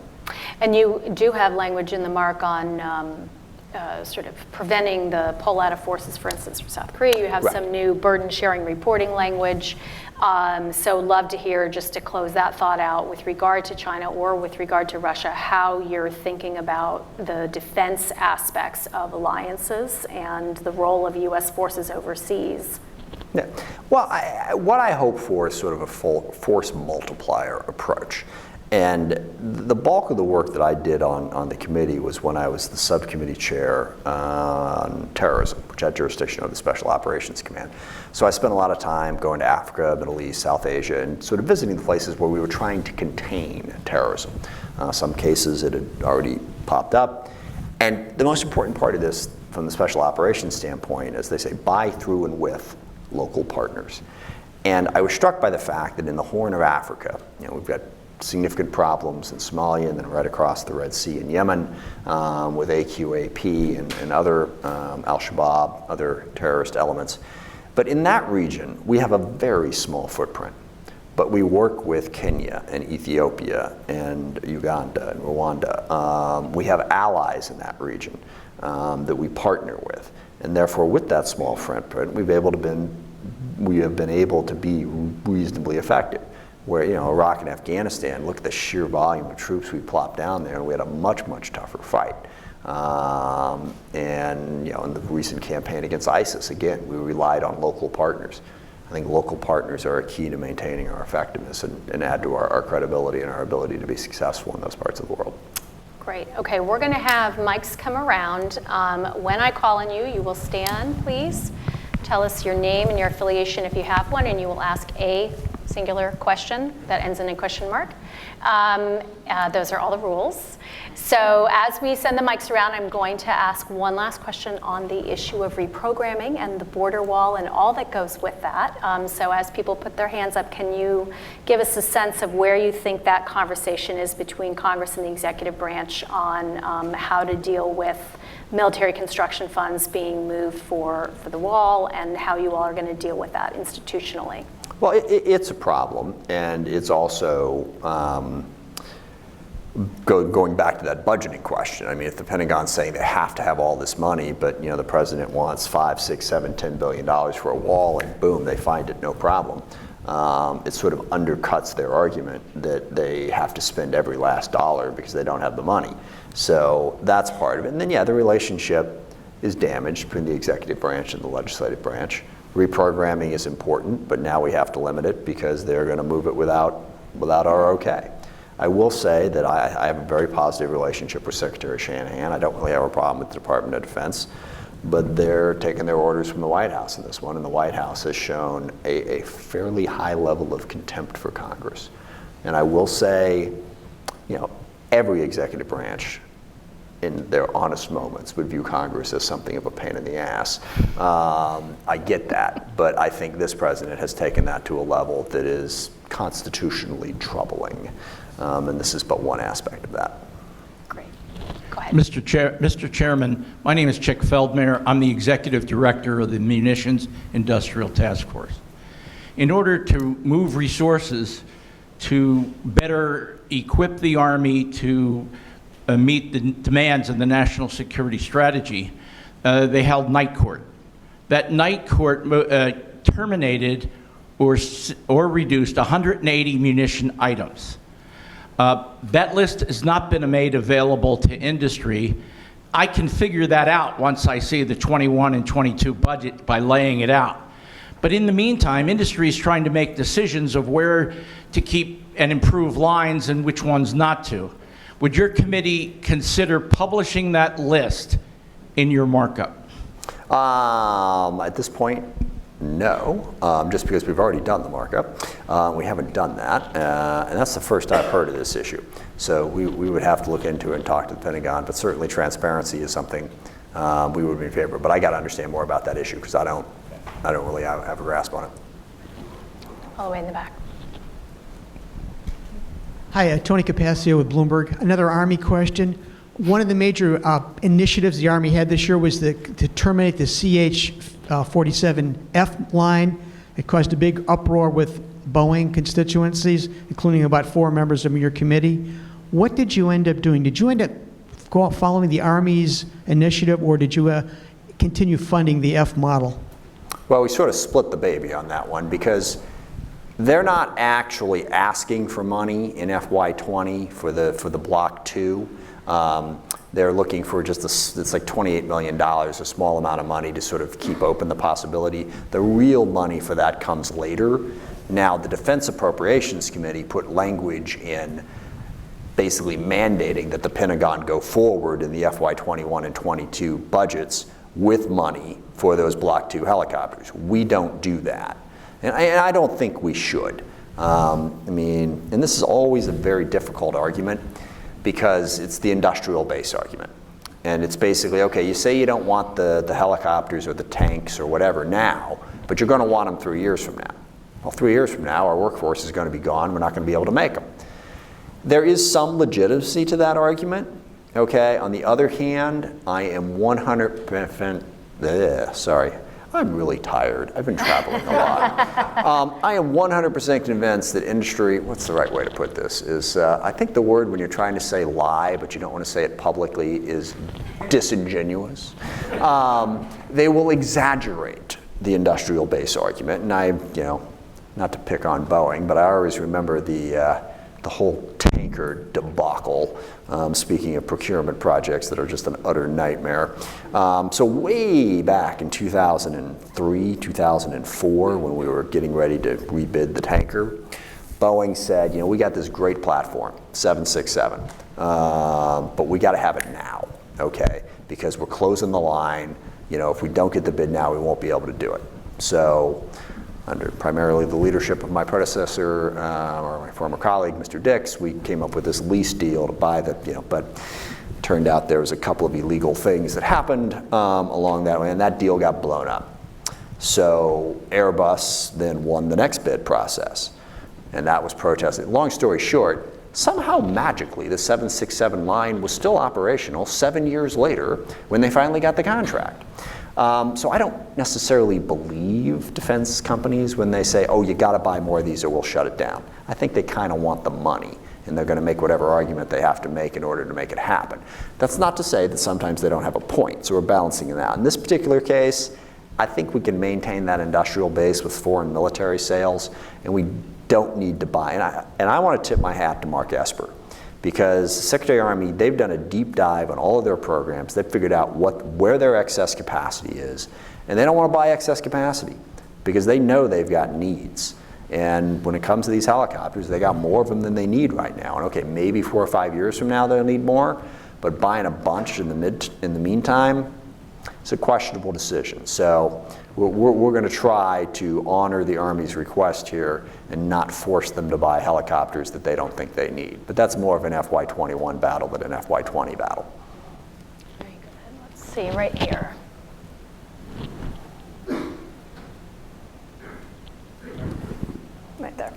and you do have language in the mark on sort of preventing the pull-out of forces, for instance, from South Korea. You have some new burden-sharing reporting language. So love to hear, just to close that thought out, with regard to China or with regard to Russia, how you're thinking about the defense aspects of alliances and the role of U.S. forces overseas. Yeah. Well, what I hope for is sort of a full force multiplier approach. And the bulk of the work that I did on the committee was when I was the subcommittee chair on terrorism, which had jurisdiction over the Special Operations Command. So I spent a lot of time going to Africa, Middle East, South Asia, and sort of visiting the places where we were trying to contain terrorism. Some cases it had already popped up. And the most important part of this, from the Special Operations standpoint, is they say by, through, and with local partners. And I was struck by the fact that in the Horn of Africa, we've got significant problems in Somalia and then right across the Red Sea in Yemen with AQAP and other Al-Shabaab, other terrorist elements. But in that region, we have a very small footprint. But we work with Kenya and Ethiopia and Uganda and Rwanda. We have allies in that region that we partner with. And therefore, with that small footprint, we have been able to be reasonably effective. Where, Iraq and Afghanistan, look at the sheer volume of troops we plopped down there, and we had a much, much tougher fight. And, in the recent campaign against ISIS, again, we relied on local partners. I think local partners are a key to maintaining our effectiveness and add to our credibility and our ability to be successful in those parts of the world. Great. Okay, we're going to have mics come around. When I call on you, you will stand, please. Tell us your name and your affiliation if you have one, and you will ask a singular question that ends in a question mark. Those are all the rules. So as we send the mics around, I'm going to ask one last question on the issue of reprogramming and the border wall and all that goes with that. So as people put their hands up, can you give us a sense of where you think that conversation is between Congress and the executive branch on how to deal with military construction funds being moved for the wall, and how you all are going to deal with that institutionally? Well, it's a problem, and it's also going back to that budgeting question. If the Pentagon's saying they have to have all this money, but the president wants $5, $6, $7, $10 billion for a wall, and boom, they find it, no problem. it sort of undercuts their argument that they have to spend every last dollar because they don't have the money. So that's part of it. And then, yeah, the relationship is damaged between the executive branch and the legislative branch. Reprogramming is important, but now we have to limit it because they're going to move it without our okay. I will say that I have a very positive relationship with Secretary Shanahan. I don't really have a problem with the Department of Defense, but they're taking their orders from the White House in this one, and the White House has shown a fairly high level of contempt for Congress. And I will say, every executive branch in their honest moments would view Congress as something of a pain in the ass. I get that, but I think this president has taken that to a level that is constitutionally troubling. And this is but one aspect of that. Great. Go ahead. Mr. Chairman, my name is Chick Feldmayer. I'm the Executive Director of the Munitions Industrial Task Force. In order to move resources to better equip the Army to meet the demands of the national security strategy, they held night court. That night court terminated or reduced 180 munition items. That list has not been made available to industry. I can figure that out once I see the 21 and 22 budget by laying it out. But in the meantime, industry is trying to make decisions of where to keep and improve lines and which ones not to. Would your committee consider publishing that list in your markup? At this point, no, just because we've already done the markup. We haven't done that, and that's the first I've heard of this issue. So we would have to look into it and talk to the Pentagon, but certainly transparency is something we would be in favor of. But I got to understand more about that issue because I don't really have a grasp on it. All the way in the back. Hi, Tony Capaccio with Bloomberg. Another Army question. One of the major initiatives the Army had this year was to terminate the CH-47F line. It caused a big uproar with Boeing constituencies, including about 4 members of your committee. What did you end up doing? Did you end up following the Army's initiative, or did you continue funding the F model? Well, we sort of split the baby on that one because they're not actually asking for money in FY20 for the Block 2. They're looking for just it's like $28 million, a small amount of money to sort of keep open the possibility. The real money for that comes later. Now, the Defense Appropriations Committee put language in basically mandating that the Pentagon go forward in the FY21 and 22 budgets with money for those Block 2 helicopters. We don't do that. And I don't think we should. And this is always a very difficult argument because it's the industrial base argument. And it's basically, okay, you say you don't want the helicopters or the tanks or whatever now, but you're going to want them 3 years from now. Well, 3 years from now, our workforce is going to be gone. We're not going to be able to make them. There is some legitimacy to that argument. Okay, on the other hand, I am 100%, I'm really tired. I've been traveling a lot. I am 100% convinced that industry, what's the right way to put this, is I think the word when you're trying to say lie, but you don't want to say it publicly, is disingenuous. They will exaggerate the industrial base argument, and not to pick on Boeing, but I always remember the whole tanker debacle, speaking of procurement projects that are just an utter nightmare. So way back in 2003, 2004, when we were getting ready to rebid the tanker, Boeing said, we got this great platform, 767, but we got to have it now, okay? Because we're closing the line. If we don't get the bid now, we won't be able to do it. So, under primarily the leadership of my predecessor, or my former colleague, Mr. Dix, we came up with this lease deal to buy but it turned out there was a couple of illegal things that happened along that way, and that deal got blown up. So Airbus then won the next bid process, and that was protested. Long story short, somehow magically the 767 line was still operational 7 years later when they finally got the contract. So I don't necessarily believe defense companies when they say, oh, you got to buy more of these or we'll shut it down. I think they kind of want the money, and they're going to make whatever argument they have to make in order to make it happen. That's not to say that sometimes they don't have a point, so we're balancing it out. In this particular case, I think we can maintain that industrial base with foreign military sales, and we don't need to buy. And I want to tip my hat to Mark Esper, because Secretary of the Army, they've done a deep dive on all of their programs. They've figured out where their excess capacity is, and they don't want to buy excess capacity because they know they've got needs. And when it comes to these helicopters, they got more of them than they need right now. And okay, maybe 4 or 5 years from now they'll need more, but buying a bunch in the meantime, it's a questionable decision. So we're going to try to honor the Army's request here and not force them to buy helicopters that they don't think they need. But that's more of an FY21 battle than an FY20 battle. Very good. Let's see, right here. Right there.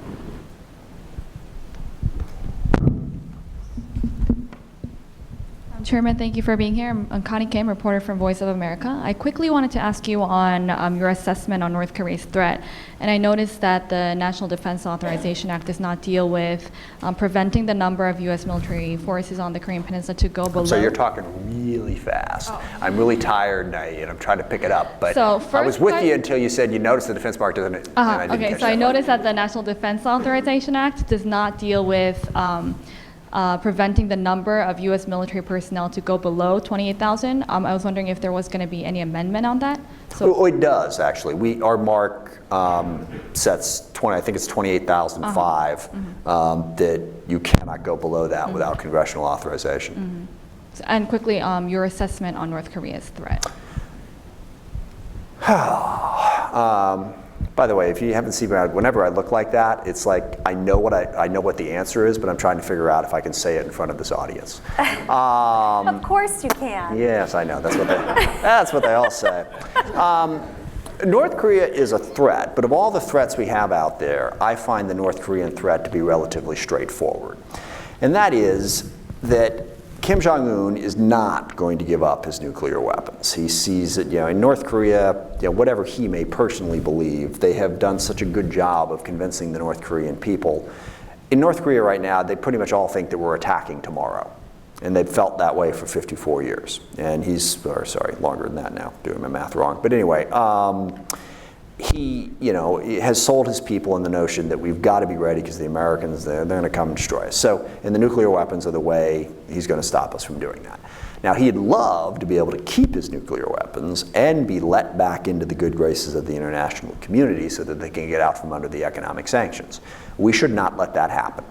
Chairman, thank you for being here. I'm Connie Kim, reporter from Voice of America. I quickly wanted to ask you on your assessment on North Korea's threat. And I noticed that the National Defense Authorization Act does not deal with preventing the number of U.S. military forces on the Korean Peninsula to go below. So you're talking really fast. Oh. I'm really tired and I'm trying to pick it up. But so I was with you until you said you noticed the defense mark doesn't. Okay, so I noticed that the National Defense Authorization Act does not deal with preventing the number of U.S. military personnel to go below 28,000. I was wondering if there was going to be any amendment on that. So it does, actually. Our mark sets 20. I think it's 28,005. That you cannot go below that without congressional authorization. And quickly, your assessment on North Korea's threat. By the way, if you haven't seen me, whenever I look like that, it's like I know what the answer is, but I'm trying to figure out if I can say it in front of this audience. Of course you can. Yes, I know. That's what they all say. North Korea is a threat, but of all the threats we have out there, I find the North Korean threat to be relatively straightforward. And that is that Kim Jong-un is not going to give up his nuclear weapons. He sees that, in North Korea, whatever he may personally believe, they have done such a good job of convincing the North Korean people. In North Korea right now, they pretty much all think that we're attacking tomorrow. And they've felt that way for 54 years. And longer than that now, doing my math wrong. But anyway, he has sold his people in the notion that we've got to be ready because the Americans, they're going to come and destroy us. So, and the nuclear weapons are the way he's going to stop us from doing that. Now, he'd love to be able to keep his nuclear weapons and be let back into the good graces of the international community so that they can get out from under the economic sanctions. We should not let that happen.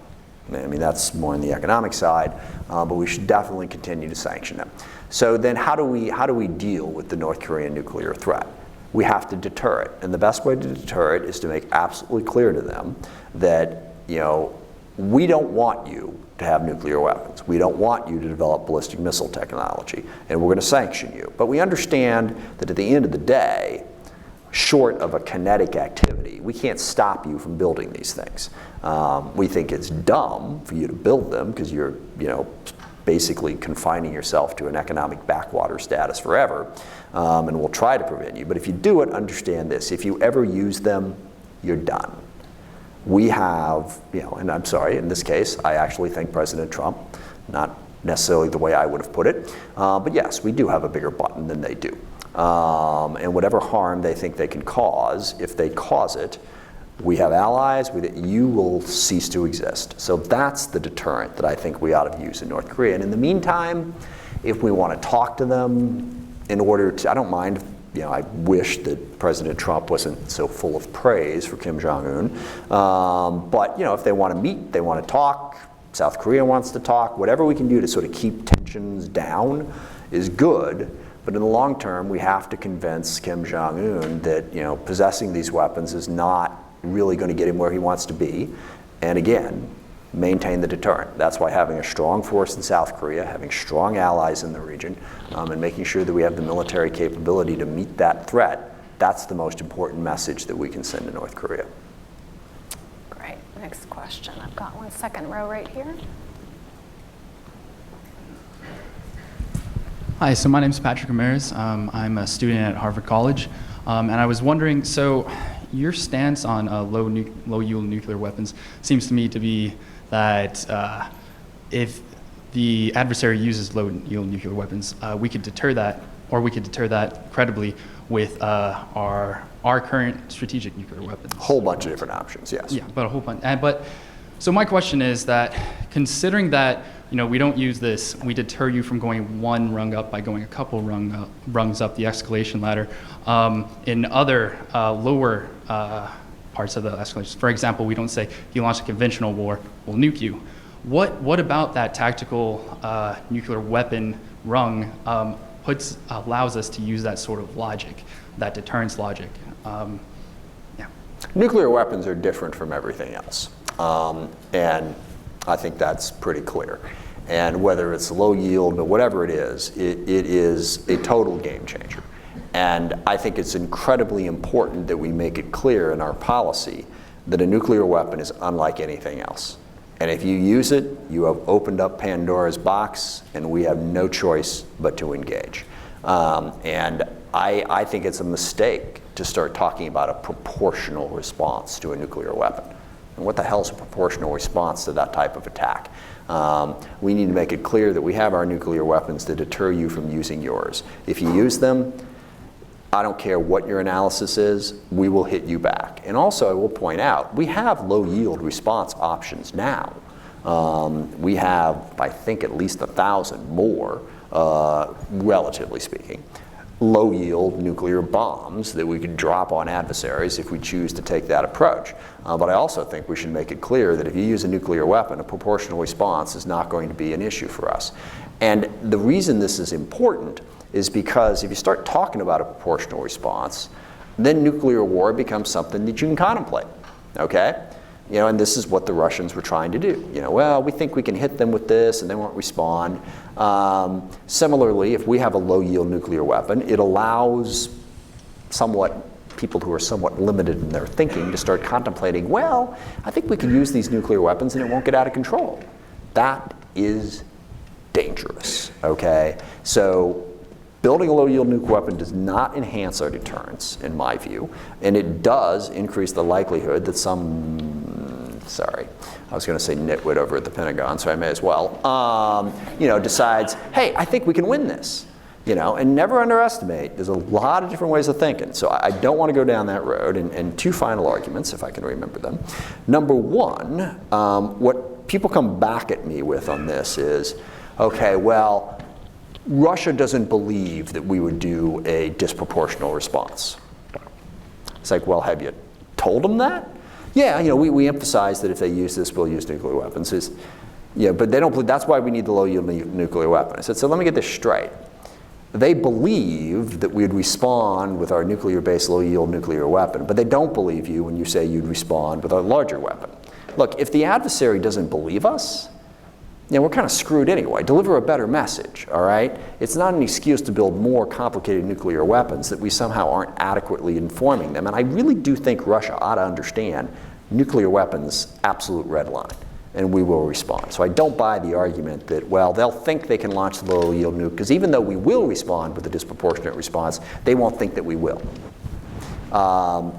I mean, that's more on the economic side, but we should definitely continue to sanction them. So then how do we deal with the North Korean nuclear threat? We have to deter it. And the best way to deter it is to make absolutely clear to them that, we don't want you to have nuclear weapons. We don't want you to develop ballistic missile technology, and we're going to sanction you. But we understand that at the end of the day, short of a kinetic activity, we can't stop you from building these things. We think it's dumb for you to build them because you're, basically confining yourself to an economic backwater status forever, and we'll try to prevent you. But if you do it, understand this: if you ever use them, you're done. We have, and I'm sorry, in this case, I actually think President Trump, not necessarily the way I would have put it, but yes, we do have a bigger button than they do. And whatever harm they think they can cause, if they cause it, we have allies, you will cease to exist. So that's the deterrent that I think we ought to use in North Korea. And in the meantime, if we want to talk to them in order to, I don't mind, I wish that President Trump wasn't so full of praise for Kim Jong-un. But, if they want to meet, they want to talk, South Korea wants to talk, whatever we can do to sort of keep tensions down is good. But in the long term, we have to convince Kim Jong-un that, possessing these weapons is not really going to get him where he wants to be, and again, maintain the deterrent. That's why having a strong force in South Korea, having strong allies in the region, and making sure that we have the military capability to meet that threat, that's the most important message that we can send to North Korea. Great. Next question. I've got one second row right here. Hi, so my name is Patrick Ramirez. I'm a student at Harvard College, and I was wondering, so your stance on low-yield nuclear weapons seems to me to be that if the adversary uses low-yield nuclear weapons, we could deter that, or we could deter that credibly with our current strategic nuclear weapons? Whole bunch of different options, yes. Yeah, but a whole bunch. So my question is that, considering that we don't use this, we deter you from going one rung up by going a couple rungs up the escalation ladder. In other lower parts of the escalation, for example, we don't say if you launch a conventional war, we'll nuke you. What about that tactical nuclear weapon rung allows us to use that sort of logic, that deterrence logic? Yeah. Nuclear weapons are different from everything else. And I think that's pretty clear. And whether it's low yield or whatever it is a total game changer. And I think it's incredibly important that we make it clear in our policy that a nuclear weapon is unlike anything else. And if you use it, you have opened up Pandora's box, and we have no choice but to engage. And I think it's a mistake to start talking about a proportional response to a nuclear weapon. And what the hell is a proportional response to that type of attack? We need to make it clear that we have our nuclear weapons to deter you from using yours. If you use them, I don't care what your analysis is, we will hit you back. And also, I will point out, we have low yield response options now. We have, I think, at least 1,000 more, relatively speaking, low yield nuclear bombs that we could drop on adversaries if we choose to take that approach. But I also think we should make it clear that if you use a nuclear weapon, a proportional response is not going to be an issue for us. And the reason this is important is because if you start talking about a proportional response, then nuclear war becomes something that you can contemplate, okay? And this is what the Russians were trying to do. Well, we think we can hit them with this and they won't respond. Similarly, if we have a low-yield nuclear weapon, it allows people who are somewhat limited in their thinking to start contemplating, well, I think we can use these nuclear weapons and it won't get out of control. That is dangerous, okay? So building a low-yield nuke weapon does not enhance our deterrence, in my view, and it does increase the likelihood that I was going to say nitwit over at the Pentagon, so I may as well, decides, hey, I think we can win this, and never underestimate. There's a lot of different ways of thinking, so I don't want to go down that road, and two final arguments, if I can remember them. Number one, what people come back at me with on this is, okay, well, Russia doesn't believe that we would do a disproportional response. It's like, well, have you told them that? Yeah, we emphasize that if they use this, we'll use nuclear weapons. But they don't believe, that's why we need the low-yield nuclear weapon. I said, so let me get this straight. They believe that we'd respond with our nuclear-based low-yield nuclear weapon, but they don't believe you when you say you'd respond with a larger weapon. Look, if the adversary doesn't believe us, we're kind of screwed anyway. Deliver a better message, all right? It's not an excuse to build more complicated nuclear weapons that we somehow aren't adequately informing them. And I really do think Russia ought to understand nuclear weapons, absolute red line, and we will respond. So I don't buy the argument that, well, they'll think they can launch the low-yield nuke, because even though we will respond with a disproportionate response, they won't think that we will.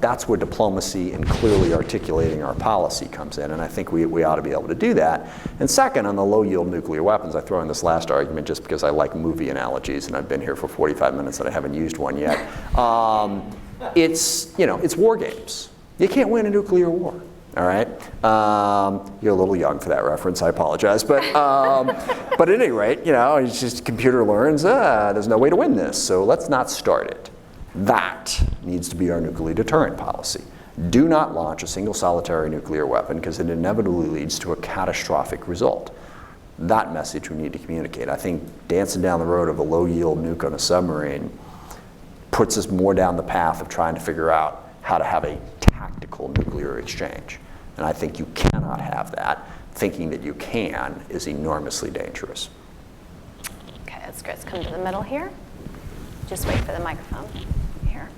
That's where diplomacy and clearly articulating our policy comes in, and I think we ought to be able to do that. And second, on the low-yield nuclear weapons, I throw in this last argument just because I like movie analogies, and I've been here for 45 minutes and I haven't used one yet. It's war games. You can't win a nuclear war, all right? You're a little young for that reference, I apologize, but at any rate, it's just computer learns, there's no way to win this, so let's not start it. That needs to be our nuclear deterrent policy. Do not launch a single solitary nuclear weapon because it inevitably leads to a catastrophic result. That message we need to communicate. I think dancing down the road of a low-yield nuke on a submarine puts us more down the path of trying to figure out how to have a tactical nuclear exchange. And I think you cannot have that. Thinking that you can is enormously dangerous. Okay, let's come to the middle here. Just wait for the microphone here.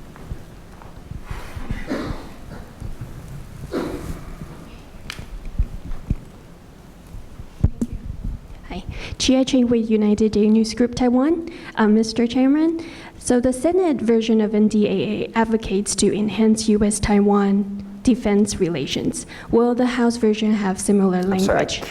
Hi, Chia Ching with United Day News Group Taiwan. Mr. Chairman, so the Senate version of NDAA advocates to enhance U.S.-Taiwan defense relations. Will the House version have similar language?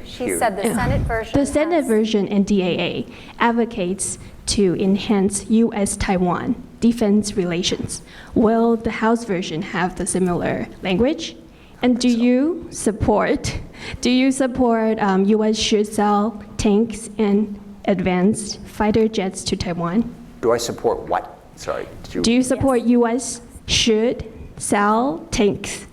She said the Senate version. The Senate version NDAA advocates to enhance U.S.-Taiwan defense relations. Will the House version have the similar language? And do you support U.S. should sell tanks and advanced fighter jets to Taiwan? Do I support what? Sorry. Do you support U.S. should sell tanks?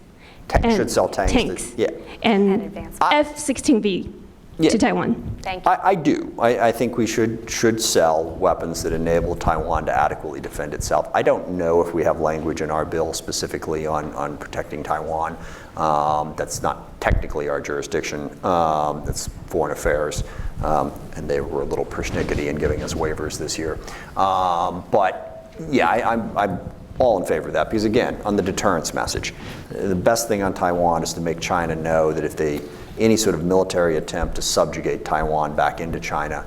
Should sell tanks? Yeah. And advanced. F-16V to Taiwan? Thank you. I do. I think we should sell weapons that enable Taiwan to adequately defend itself. I don't know if we have language in our bill specifically on protecting Taiwan. That's not technically our jurisdiction. That's foreign affairs. And they were a little persnickety in giving us waivers this year. But yeah, I'm all in favor of that because, again, on the deterrence message, the best thing on Taiwan is to make China know that if any sort of military attempt to subjugate Taiwan back into China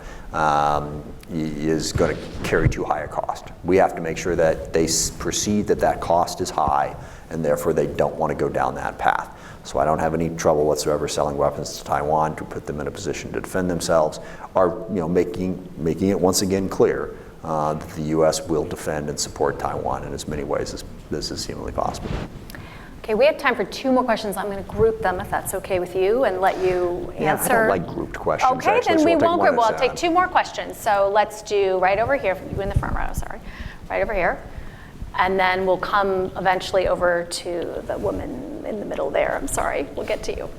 is going to carry too high a cost. We have to make sure that they perceive that cost is high, and therefore they don't want to go down that path. So I don't have any trouble whatsoever selling weapons to Taiwan to put them in a position to defend themselves, or making it once again clear that the U.S. will defend and support Taiwan in as many ways as this is humanly possible. Okay, we have time for 2 more questions. I'm going to group them if that's okay with you and let you answer. I don't like grouped questions. Okay, actually, then so we we'll take won't one group. at a We'll take time. 2 more questions. So let's do right over here, you in the front row, sorry. Right over here. And then we'll come eventually over to the woman in the middle there. I'm sorry, we'll get to you.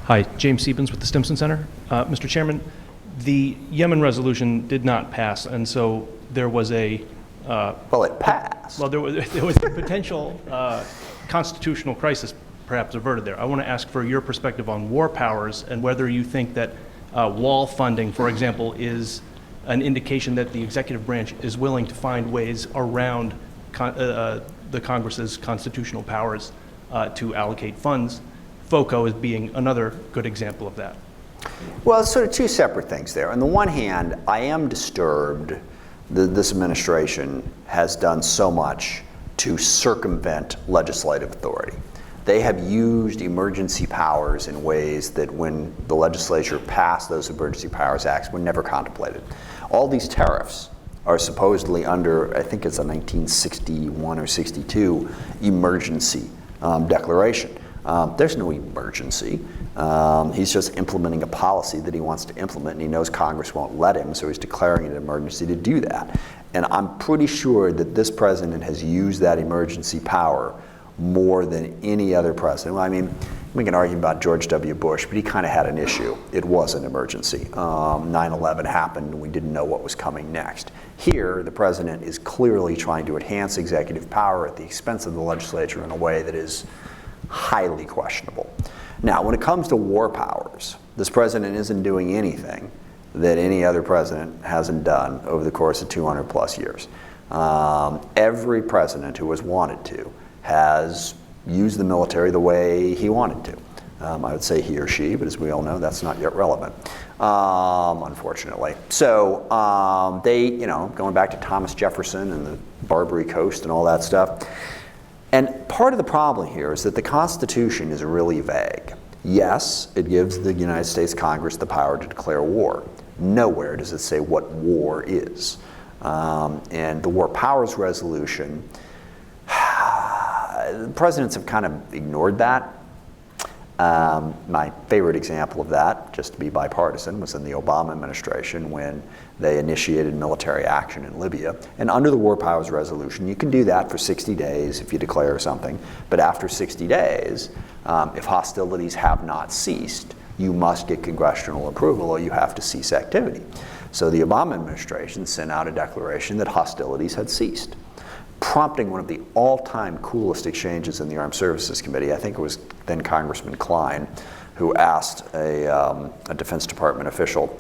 Hi, James Siebens with the Stimson Center. Mr. Chairman, the Yemen resolution did not pass, and so there was a Well, it passed. well, there was a potential constitutional crisis perhaps averted there. I want to ask for your perspective on war powers and whether you think that wall funding, for example, is an indication that the executive branch is willing to find ways around the Congress's constitutional powers to allocate funds. FOCO is being another good example of that. Well, it's sort of 2 separate things there. On the one hand, I am disturbed that this administration has done so much to circumvent legislative authority. They have used emergency powers in ways that when the legislature passed those Emergency Powers Acts were never contemplated. All these tariffs are supposedly under, I think it's a 1961 or 62 emergency declaration. There's no emergency. He's just implementing a policy that he wants to implement, and he knows Congress won't let him, so he's declaring an emergency to do that. And I'm pretty sure that this president has used that emergency power more than any other president. Well, I mean, we can argue about George W. Bush, but he kind of had an issue. It was an emergency. 9/11 happened, and we didn't know what was coming next. Here, the president is clearly trying to enhance executive power at the expense of the legislature in a way that is highly questionable. Now, when it comes to war powers, this president isn't doing anything that any other president hasn't done over the course of 200 plus years. Every president who has wanted to has used the military the way he wanted to. I would say he or she, but as we all know, that's not yet relevant, unfortunately. So going back to Thomas Jefferson and the Barbary Coast and all that stuff. And part of the problem here is that the Constitution is really vague. Yes, it gives the United States Congress the power to declare war. Nowhere does it say what war is. And the War Powers Resolution, the presidents have kind of ignored that. My favorite example of that, just to be bipartisan, was in the Obama administration when they initiated military action in Libya. And under the War Powers Resolution, you can do that for 60 days if you declare something. But after 60 days, if hostilities have not ceased, you must get congressional approval or you have to cease activity. So the Obama administration sent out a declaration that hostilities had ceased, prompting one of the all-time coolest exchanges in the Armed Services Committee. I think it was then Congressman Klein who asked a Defense Department official,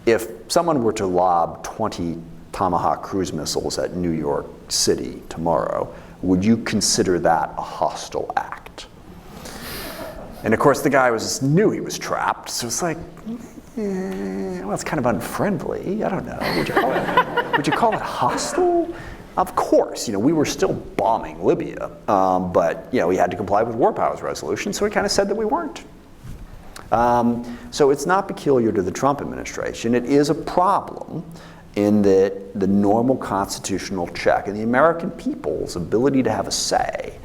if someone were to lob 20 Tomahawk cruise missiles at New York City tomorrow, would you consider that a hostile act? And of course the guy knew he was trapped, so it's like, well, it's kind of unfriendly. I don't know. Would you call it hostile? Of course, we were still bombing Libya, but we had to comply with War Powers Resolution, so we kind of said that we weren't. So it's not peculiar to the Trump administration. It is a problem in that the normal constitutional check and the American people's ability to have a say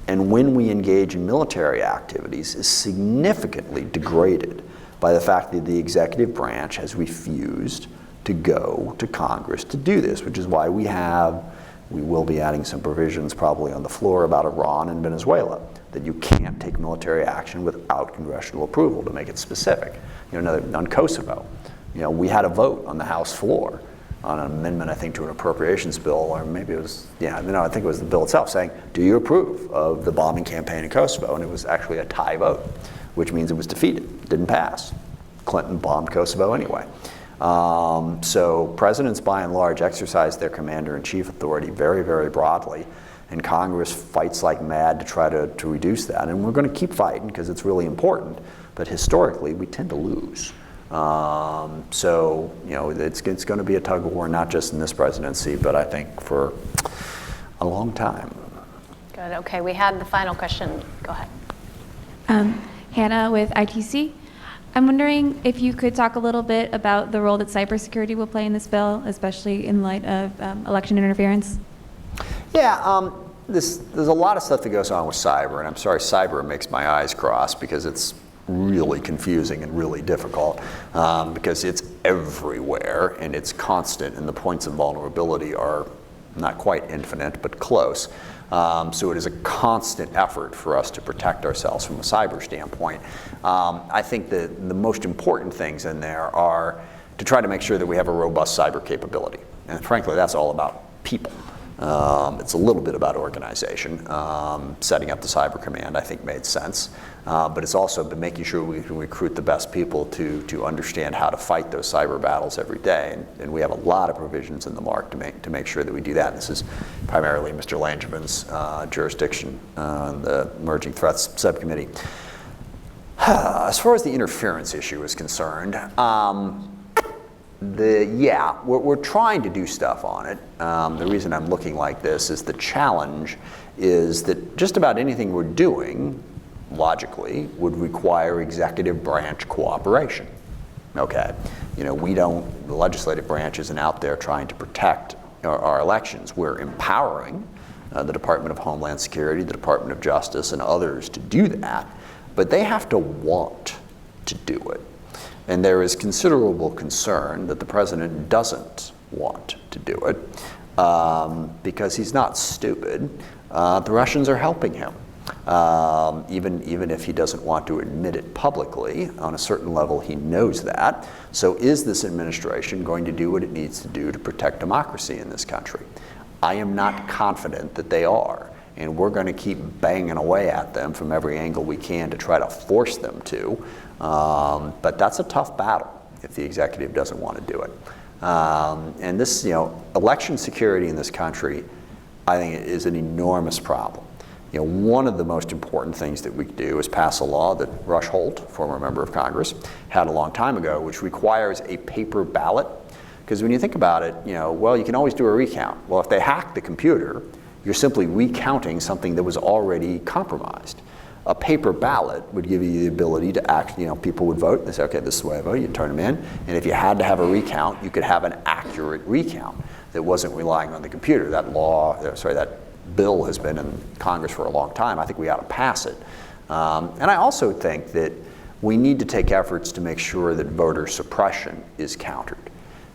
and when we engage in military activities is significantly degraded by the fact that the executive branch has refused to go to Congress to do this, which is why we will be adding some provisions probably on the floor about Iran and Venezuela, that you can't take military action without congressional approval, to make it specific. On Kosovo, we had a vote on the House floor on an amendment, I think, to an appropriations bill, or maybe it was, I think it was the bill itself, saying, do you approve of the bombing campaign in Kosovo? And it was actually a tie vote, which means it was defeated, didn't pass. Clinton bombed Kosovo anyway. So presidents, by and large, exercise their commander-in-chief authority very, very broadly, and Congress fights like mad to try to reduce that. And we're going to keep fighting because it's really important, but historically, we tend to lose. So, it's going to be a tug of war, not just in this presidency, but I think for a long time. Good. Okay, we had the final question. Go ahead. Hannah with ITC. I'm wondering if you could talk a little bit about the role that cybersecurity will play in this bill, especially in light of election interference. Yeah, there's a lot of stuff that goes on with cyber, and I'm sorry, cyber makes my eyes cross because it's really confusing and really difficult because it's everywhere and it's constant, and the points of vulnerability are not quite infinite, but close. So it is a constant effort for us to protect ourselves from a cyber standpoint. I think that the most important things in there are to try to make sure that we have a robust cyber capability. And frankly, that's all about people. It's a little bit about organization. Setting up the Cyber Command, I think, made sense. But it's also been making sure we can recruit the best people to understand how to fight those cyber battles every day. And we have a lot of provisions in the mark to make sure that we do that. And this is primarily Mr. Langevin's jurisdiction, the Emerging Threats Subcommittee. As far as the interference issue is concerned, we're trying to do stuff on it. The reason I'm looking like this is the challenge is that just about anything we're doing, logically, would require executive branch cooperation. Okay, the legislative branch isn't out there trying to protect our elections. We're empowering the Department of Homeland Security, the Department of Justice, and others to do that, but they have to want to do it. And there is considerable concern that the president doesn't want to do it because he's not stupid. The Russians are helping him, even if he doesn't want to admit it publicly. On a certain level, he knows that. So is this administration going to do what it needs to do to protect democracy in this country? I am not confident that they are. And we're going to keep banging away at them from every angle we can to try to force them to. But that's a tough battle if the executive doesn't want to do it. And this, election security in this country, I think, is an enormous problem. One of the most important things that we do is pass a law that Rush Holt, former member of Congress, had a long time ago, which requires a paper ballot. Because when you think about it, you can always do a recount. Well, if they hack the computer, you're simply recounting something that was already compromised. A paper ballot would give you the ability to act, people would vote, they say, okay, this is the way I vote, you'd turn them in, and if you had to have a recount, you could have an accurate recount that wasn't relying on the computer. That bill has been in Congress for a long time. I think we ought to pass it. And I also think that we need to take efforts to make sure that voter suppression is countered,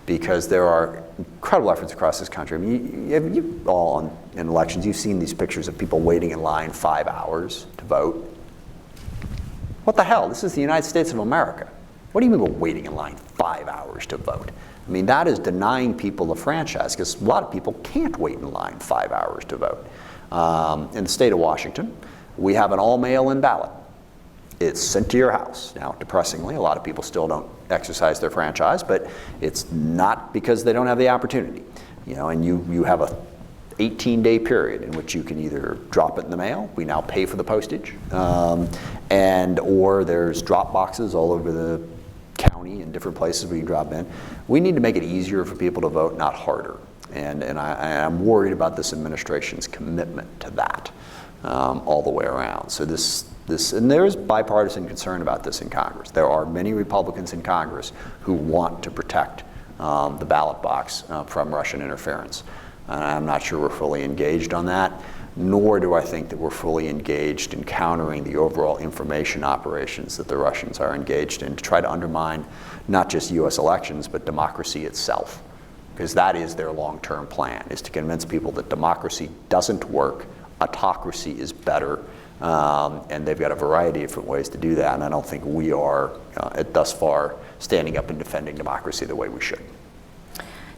because there are incredible efforts across this country. I mean, you all in elections, you've seen these pictures of people waiting in line 5 hours to vote. What the hell? This is the United States of America. What do you mean we're waiting in line 5 hours to vote? I mean, that is denying people the franchise, because a lot of people can't wait in line 5 hours to vote. In the state of Washington, we have an all-mail-in ballot. It's sent to your house. Now, depressingly, a lot of people still don't exercise their franchise, but it's not because they don't have the opportunity. And you have a 18-day period in which you can either drop it in the mail. We now pay for the postage, or there's drop boxes all over the county in different places where you drop in. We need to make it easier for people to vote, not harder. And I'm worried about this administration's commitment to that all the way around. So this And there is bipartisan concern about this in Congress. There are many Republicans in Congress who want to protect the ballot box from Russian interference. I'm not sure we're fully engaged on that, nor do I think that we're fully engaged in countering the overall information operations that the Russians are engaged in to try to undermine not just U.S. elections, but democracy itself. Because that is their long-term plan, is to convince people that democracy doesn't work, autocracy is better, and they've got a variety of different ways to do that, and I don't think we are, thus far, standing up and defending democracy the way we should.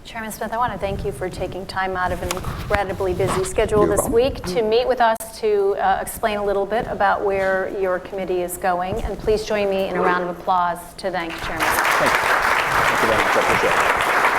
Chairman Smith, I want to thank you for taking time out of an incredibly busy schedule You're this welcome. week to meet with us to explain a little bit about where your committee is going, and please join me in a round of applause to thank Chairman Smith. Thank you very much. I appreciate it.